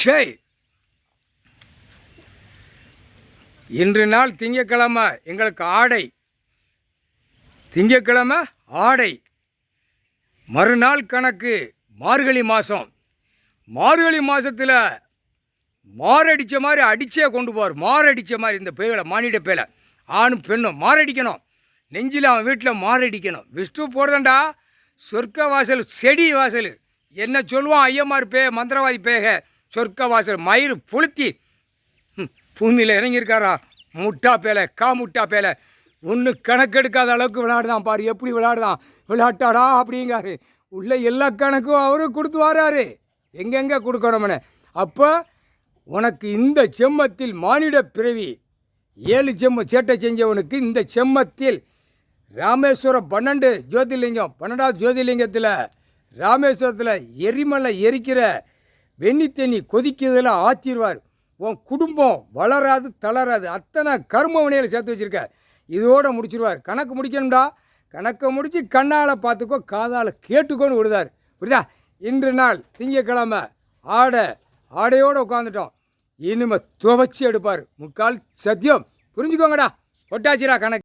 ஷே இன்று நாள் திங்கக்கிழமை எங்களுக்கு ஆடை, திங்கக்கிழமை ஆடை, மறுநாள் கணக்கு மார்கழி மாதம். மார்கழி மாதத்தில் மாரடித்த மாதிரி அடித்தே கொண்டு போவார். மாரடித்த மாதிரி இந்த பேய்களை, மானிட பேலை, ஆணும் பெண்ணும் மாரடிக்கணும். நெஞ்சில் அவன் வீட்டில் மாரடிக்கணும். விஷ்ணு போடுறண்டா சொர்க்க வாசல், செடி வாசல். என்ன சொல்லுவான் ஐயமார் பேய, மந்திரவாதி பேக, சொர்க்க வாசல் மயிறு புளுத்தி பூமியில் இறங்கியிருக்காரா. முட்டா பேலை, முட்டா பேலை, ஒன்று கணக்கெடுக்காத அளவுக்கு விளையாடுதான் பாரு. எப்படி விளையாடுதான், விளையாட்டாடா அப்படிங்காரு. உள்ள எல்லா கணக்கும் அவரும் கொடுத்து வராரு. எங்கெங்கே கொடுக்கணும்னு. அப்போ உனக்கு இந்த செம்மத்தில் மானிட பிறவி, 7 செம்ம சேட்டை செஞ்சவனுக்கு இந்த செம்மத்தில் ராமேஸ்வரம் 12 ஜோதிர்லிங்கம், 12வது ஜோதிர்லிங்கத்தில் ராமேஸ்வரத்தில் எரிமலை எரிக்கிற வெண்ணி தண்ணி கொதிக்கிறதில் ஆத்திடுவார். உன் குடும்பம் வளராது தளராது. அத்தனை கர்ம வினையில் சேர்த்து வச்சுருக்க. இதோடு முடிச்சிடுவார். கணக்கு முடிக்கணும்டா. கணக்கை முடித்து கண்ணால் பார்த்துக்கோ, காதால் கேட்டுக்கோன்னு விடுதார். புரியுதா? இன்று நாள் திங்கக்கிழமை ஆடையோடு உட்காந்துட்டோம். இனிமேல் துவச்சி எடுப்பார். முக்கால் சத்தியம். புரிஞ்சுக்கோங்கடா. ஒட்டாச்சிரா கணக்கு.